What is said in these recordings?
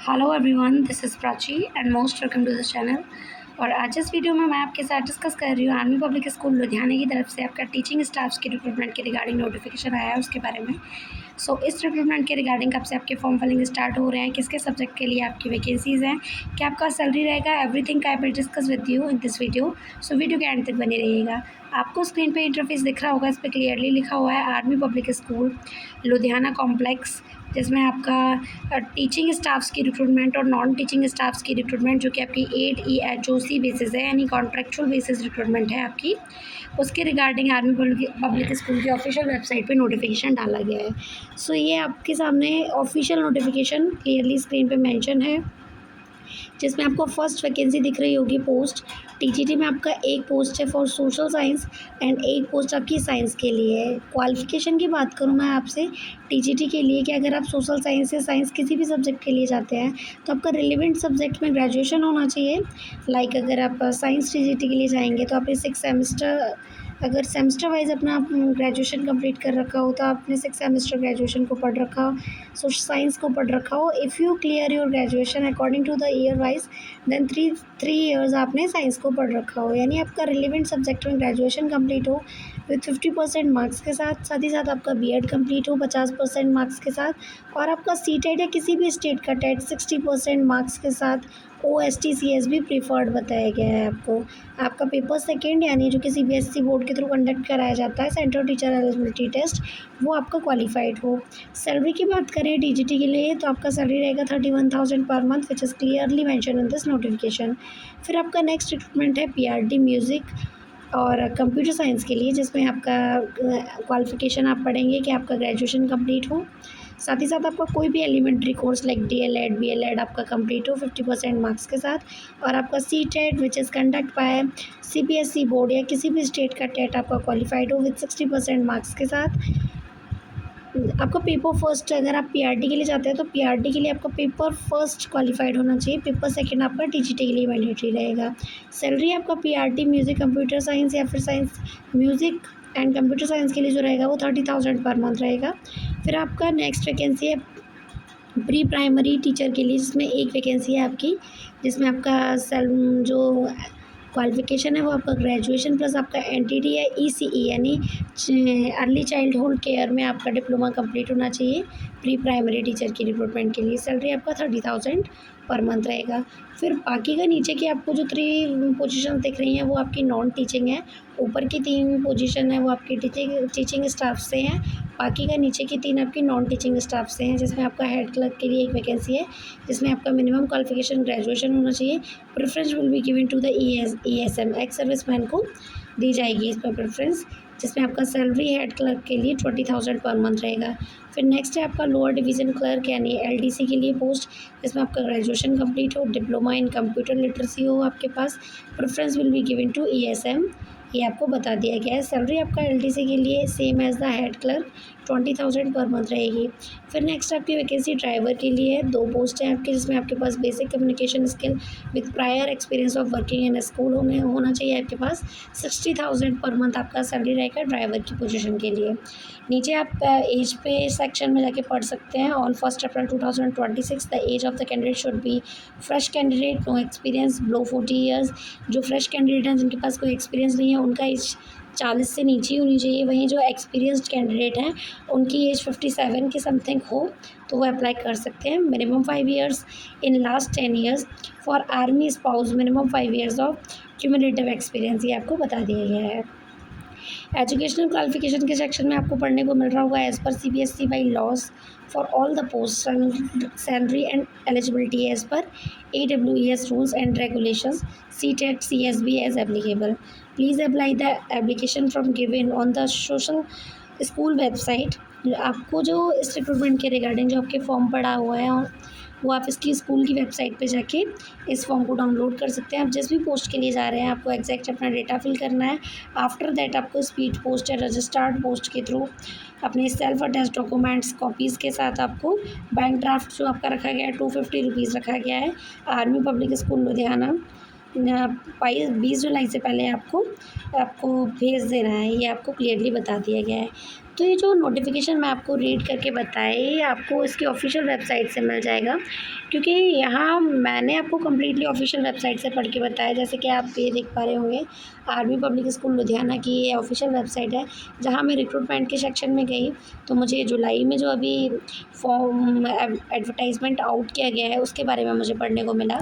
Hello everyone, this is Prachi and most welcome to this channel. और आज इस video में मैं आपके साथ डिस्कस कर रही हूँ आर्मी पब्लिक स्कूल लुधियाना की तरफ से आपका टीचिंग स्टाफ्स की रिक्रूटमेंट के रिगार्डिंग नोटिफिकेशन आया है उसके बारे में। इस रिक्रूटमेंट के रिगार्डिंग कब से आपके फॉर्म फिलिंग स्टार्ट हो रहे हैं, किसके सब्जेक्ट के लिए आपकी वैकेंसीज़ हैं, क्या आपका सैलरी रहेगा, एवरीथिंग का I will discuss with you in this video. Video के एंड तक बने रहिएगा। आपको स्क्रीन पे इंटरफेस दिख रहा होगा, इस पर क्लियरली लिखा हुआ है army public school Ludhiana complex, जिसमें आपका टीचिंग स्टाफ्स की रिक्रूटमेंट और नॉन टीचिंग स्टाफ्स की रिक्रूटमेंट जो कि आपकी 8 EHOC बेसिस है, यानी कॉन्ट्रैक्चुअल बेसिस रिक्रूटमेंट है आपकी, उसके रिगार्डिंग आर्मी पब्लिक स्कूल की ऑफिशियल वेबसाइट पे नोटिफिकेशन डाला गया है। ये आपके सामने ऑफिशियल नोटिफिकेशन क्लियरली स्क्रीन पे मेंशन है, जिसमें आपको फर्स्ट वैकेंसी दिख रही होगी पोस्ट। टीजीटी में आपका एक पोस्ट है फॉर सोशल साइंस एंड एक पोस्ट आपकी साइंस के लिए है। क्वालिफ़िकेशन की बात करूँ मैं आपसे टीजीटी के लिए कि अगर आप सोशल साइंस या साइंस किसी भी सब्जेक्ट के लिए जाते हैं तो आपका रिलेवेंट सब्जेक्ट में ग्रेजुएशन होना चाहिए। अगर आप साइंस टीजीटी के लिए जाएंगे तो आपने 6 सेमेस्टर, अगर सेमेस्टर वाइज अपना ग्रेजुएशन कंप्लीट कर रखा हो तो आपने 6 सेमेस्टर ग्रेजुएशन को पढ़ रखा हो, साइंस को पढ़ रखा हो। If you clear your graduation according to the year wise then three years आपने साइंस को पढ़ रखा हो, यानी आपका रिलेवेंट सब्जेक्ट में ग्रेजुएशन कंप्लीट हो विथ 50% मार्क्स के साथ ही साथ आपका बीएड कंप्लीट हो 50% मार्क्स के साथ, और आपका सीटेट या किसी भी स्टेट का टेट 60% मार्क्स के साथ। OST CSB प्रीफर्ड बताया गया है आपको। आपका पेपर सेकेंड यानी जो कि CBSE बोर्ड के थ्रू कंडक्ट कराया जाता है, सेंट्रल टीचर एलिजिबिलिटी टेस्ट, वो आपका क्वालिफाइड हो। सैलरी की बात करें टीजीटी के लिए तो आपका सैलरी रहेगा 31,000 per month, which is clearly mention in this notification. फिर आपका नेक्स्ट रिक्रूटमेंट है PRD म्यूज़िक और कंप्यूटर साइंस के लिए, जिसमें आपका क्वालिफ़िकेशन आप पढ़ेंगे कि आपका ग्रेजुएशन कंप्लीट हो, साथ ही साथ आपका कोई भी elementary course like DLED BLED आपका कंप्लीट हो 50% मार्क्स के साथ, और आपका CTET which is conduct by CBSE board या किसी भी स्टेट का टेट आपका क्वालिफाइड हो विथ 60% मार्क्स के साथ। आपका पेपर फर्स्ट, अगर आप PRD के लिए जाते हैं तो PRD के लिए आपका पेपर फर्स्ट क्वालिफाइड होना चाहिए, पेपर सेकंड आपका टीजीटी के लिए मैंडेटरी रहेगा। सैलरी आपका PRD म्यूज़िक कंप्यूटर साइंस या फिर science music and computer science के लिए जो रहेगा वो 30,000 पर मंथ रहेगा। फिर आपका नेक्स्ट वैकेंसी है प्री प्राइमरी टीचर के लिए, जिसमें एक वैकेंसी है आपकी, जिसमें आपका जो क्वालिफ़िकेशन है वो आपका ग्रेजुएशन प्लस आपका NTT या ECE यानी अर्ली चाइल्डहुड केयर में आपका डिप्लोमा कंप्लीट होना चाहिए। प्री प्राइमरी टीचर की रिक्रूटमेंट के लिए सैलरी आपका 30,000 पर मंथ रहेगा। फिर बाकी का नीचे की आपको जो 3 पोजीशन दिख रही हैं वो आपकी नॉन टीचिंग है। ऊपर की 3 पोजीशन है वो आपकी टीचिंग स्टाफ से हैं, बाकी का नीचे की 3 आपकी नॉन टीचिंग स्टाफ से हैं, जिसमें आपका हेड क्लर्क के लिए एक वैकेंसी है, जिसमें आपका मिनिमम क्वालिफिकेशन ग्रेजुएशन होना चाहिए। Preference will be given to the ESM ex serviceman को दी जाएगी इस पर प्रेफरेंस, जिसमें आपका सैलरी हेड क्लर्क के लिए 20,000 पर मंथ रहेगा। फिर नेक्स्ट है आपका लोअर डिवीज़न क्लर्क यानी LDC के लिए पोस्ट, जिसमें आपका ग्रेजुएशन कंप्लीट हो, डिप्लोमा इन कंप्यूटर लिटरेसी हो आपके पास। Preference will be given to ESM, ये आपको बता दिया गया है। सैलरी आपका LDC के लिए same as the head clerk 20,000 per month रहेगी। फिर नेक्स्ट आपकी वैकेंसी ड्राइवर के लिए है, 2 पोस्ट हैं आपकी, जिसमें आपके पास basic communication skill with prior experience of working in school होना चाहिए आपके पास। 60,000 पर मंथ आपका सैलरी रहेगा ड्राइवर की पोजीशन के लिए। नीचे आप एज पे सेक्शन में जाके पढ़ सकते हैं। On 1 April 2026 the age of the candidate should be fresh candidate, no experience, below 40 years. जो फ्रेश कैंडिडेट हैं जिनके पास कोई एक्सपीरियंस नहीं है उनका एज 40 से नीचे ही होनी चाहिए। वहीं जो एक्सपीरियंस्ड कैंडिडेट हैं उनकी एज 57 के समथिंग हो तो वो अप्लाई कर सकते हैं। Minimum 5 years in last 10 years for army spouse, minimum 5 years of cumulative experience, ये आपको बता दिया गया है। एजुकेशनल क्वालिफिकेशन के सेक्शन में आपको पढ़ने को मिल रहा होगा as per CBSE bylaws for all the post salary and eligibility as per AWES rules and regulations, CTET CSB as applicable. Please apply the application from given on the social school website. आपको जो इस recruitment के regarding जो आपके form पड़ा हुआ है वो आप इसकी स्कूल की वेबसाइट पे जाके इस फॉर्म को डाउनलोड कर सकते हैं। आप जिस भी पोस्ट के लिए जा रहे हैं आपको एग्जैक्ट अपना डेटा फिल करना है। आफ्टर दैट आपको स्पीड पोस्ट या रजिस्टर्ड पोस्ट के थ्रू अपने सेल्फ अटैच डॉक्यूमेंट्स कॉपीज़ के साथ आपको बैंक ड्राफ्ट जो आपका रखा गया है 250 रुपीज़ रखा गया है आर्मी पब्लिक स्कूल लुधियाना 20 जुलाई से पहले आपको भेज देना है, ये आपको क्लियरली बता दिया गया है। तो ये जो नोटिफिकेशन मैं आपको रीड करके बताई, ये आपको इसकी ऑफिशियल वेबसाइट से मिल जाएगा, क्योंकि यहाँ मैंने आपको कम्प्लीटली ऑफिशियल वेबसाइट से पढ़ के बताया। जैसे कि आप ये देख पा रहे होंगे, आर्मी पब्लिक स्कूल लुधियाना की ये ऑफिशियल वेबसाइट है। जहाँ मैं रिक्रूटमेंट के सेक्शन में गई, तो मुझे जुलाई में जो अभी फॉर्म एडवर्टाइजमेंट आउट किया गया है, उसके बारे में मुझे पढ़ने को मिला।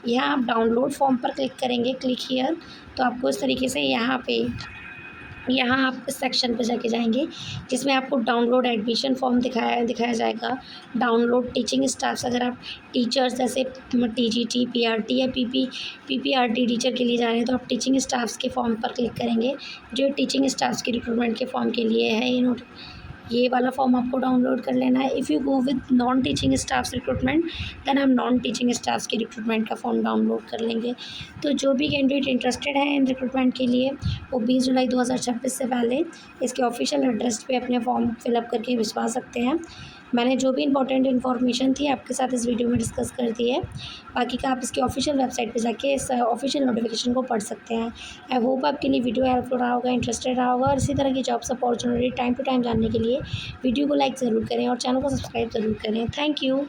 यहाँ आप डाउनलोड फॉर्म पर क्लिक करेंगे, क्लिक हियर, तो आपको इस तरीके से यहाँ आप इस सेक्शन पे जाके जाएंगे, जिसमें आपको डाउनलोड एडमिशन फॉर्म दिखाया जाएगा। डाउनलोड टीचिंग स्टाफ्स, अगर आप टीचर्स जैसे टीजीटी, पीआरटी या पीपीआरटी टीचर के लिए जा रहे हैं, तो आप टीचिंग स्टाफ्स के फॉर्म पर क्लिक करेंगे। जो टीचिंग स्टाफ्स के रिक्रूटमेंट के फॉर्म के लिए है, ये वाला फॉर्म आपको डाउनलोड कर लेना है। If you go with non teaching staffs recruitment, then हम नॉन टीचिंग स्टाफ्स के रिक्रूटमेंट का फॉर्म डाउनलोड कर लेंगे। तो जो भी कैंडिडेट इंटरेस्टेड है इन रिक्रूटमेंट के लिए, वो 20 जुलाई 2026 से पहले इसके ऑफिशियल एड्रेस पे अपने फॉर्म फिलअप करके भिजवा सकते हैं। मैंने जो भी इंपॉर्टेंट इन्फॉर्मेशन थी आपके साथ इस वीडियो में डिस्कस कर दी है। बाकी का आप इसकी ऑफिशियल वेबसाइट पे जाके इस ऑफिशियल नोटिफिकेशन को पढ़ सकते हैं। आई होप आपके लिए वीडियो हेल्पफुल रहा होगा, इंटरेस्टेड रहा होगा, और इसी तरह की jobs opportunity time to time जानने के लिए वीडियो को लाइक ज़रूर करें और चैनल को सब्सक्राइब ज़रूर करें। Thank you.